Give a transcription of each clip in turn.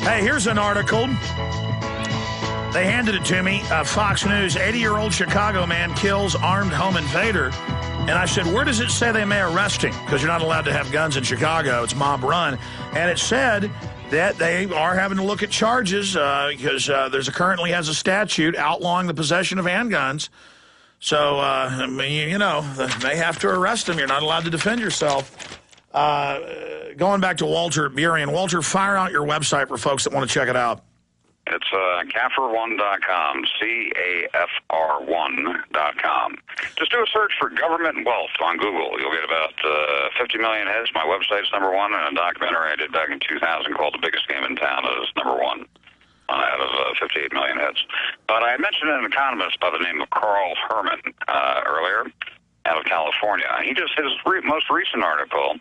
Hey, here's an article. They handed it to me. Fox News, 80-year-old Chicago man kills armed home invader. And I said, where does it say they may arrest him? Because you're not allowed to have guns in Chicago. It's mob run. And it said that they are having to look at charges because there's currently has a statute outlawing the possession of handguns. So, I mean, you know, they have to arrest him. You're not allowed to defend yourself. Going back to Walter Burien. Walter, fire out your website for folks that want to check it out. It's CAFR1.com, CAFR1.com. Just do a search for government wealth on Google. You'll get about 50 million hits. My website's number one, and a documentary I did back in 2000 called The Biggest Game in Town is number one out of 58 million hits. But I mentioned an economist by the name of Carl Herman earlier out of California. He just, his most recent article,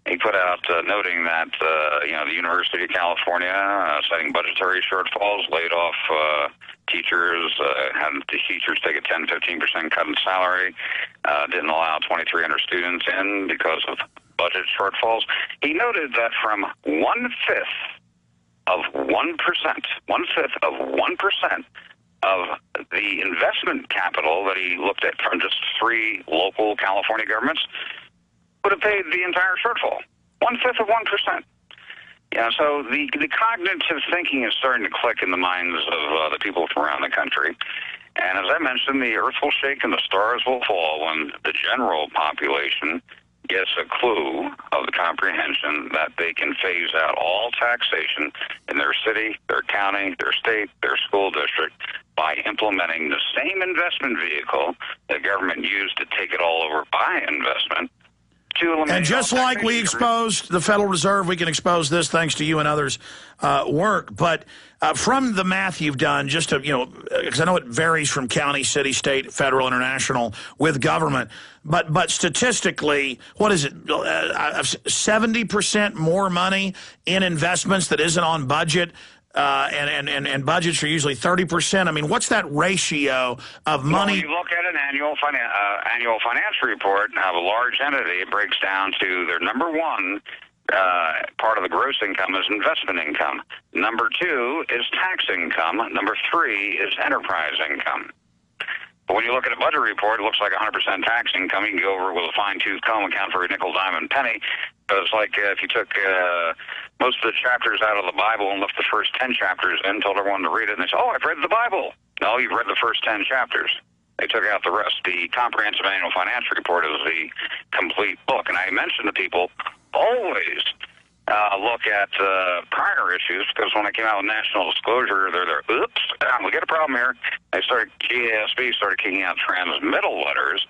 he put out noting that, the University of California, citing budgetary shortfalls, laid off teachers, had the teachers take a 10-15% cut in salary, didn't allow 2,300 students in because of budget shortfalls. He noted that from 1/5 of 1%, 1/5 of 1% of the investment capital that he looked at from just 3 local California governments would have paid the entire shortfall. 1/5 of 1%. Yeah, so the cognitive thinking is starting to click in the minds of the people from around the country. And as I mentioned, the earth will shake and the stars will fall when the general population gets a clue of the comprehension that they can phase out all taxation in their city, their county, their state, their school district by implementing the same investment vehicle the government used to take it all over by investment. And just like we exposed the Federal Reserve, we can expose this thanks to you and others' work. But from the math you've done, just to, because I know it varies from county, city, state, federal, international with government. But statistically, what is it? 70% more money in investments that isn't on budget. And budgets are usually 30%. I mean, what's that ratio of money? Well, you look at an annual finance report of a large entity, it breaks down to their number one part of the gross income is investment income. Number 2 is tax income. Number 3 is enterprise income. But when you look at a budget report, it looks like 100% tax income. You can go over it with a fine-tooth comb, account for a nickel, dime, and penny. But it's like if you took most of the chapters out of the Bible and left the first 10 chapters in, told everyone to read it, and they said, oh, I've read the Bible. No, you've read the first 10 chapters. They took out the rest. The comprehensive annual finance report is the complete book. And I mentioned to people, always look at prior issues, because when I came out with national disclosure, they're there, oops, we got a problem here. They started, GASB started kicking out transmittal letters,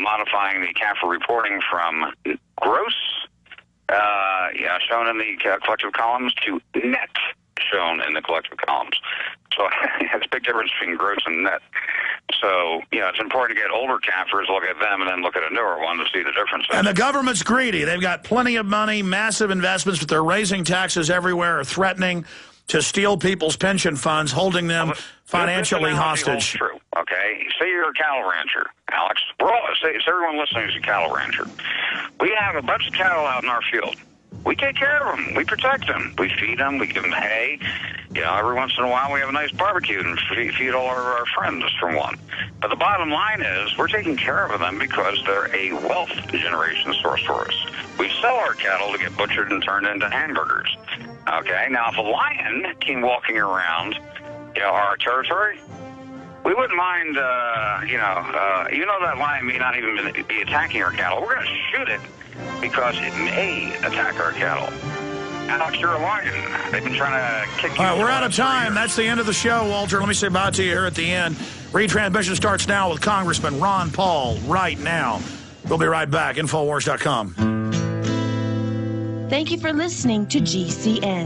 modifying the CAFR reporting from gross, shown in the collective columns, to net, shown in the collective columns. So it's a big difference between gross and net. So, it's important to get older CAFRs, look at them, and then look at a newer one to see the differences. And the government's greedy. They've got plenty of money, massive investments, but they're raising taxes everywhere, or threatening to steal people's pension funds, holding them financially hostage. True, okay? Say you're a cattle rancher, Alex. Say everyone listening is a cattle rancher. We have a bunch of cattle out in our field. We take care of them. We protect them. We feed them. We give them hay. Every once in a while we have a nice barbecue and feed all of our friends for one. But the bottom line is we're taking care of them because they're a wealth generation source for us. We sell our cattle to get butchered and turned into hamburgers. Okay? Now, if a lion came walking around, our territory, we wouldn't mind, even though that lion may not even be attacking our cattle, we're going to shoot it because it may attack our cattle. Alex, you're a lion. They've been trying to kick you. All right, we're out of time. That's the end of the show, Walter. Let me say bye to you here at the end. Retransmission starts now with Congressman Ron Paul right now. We'll be right back. Infowars.com. Thank you for listening to GCN.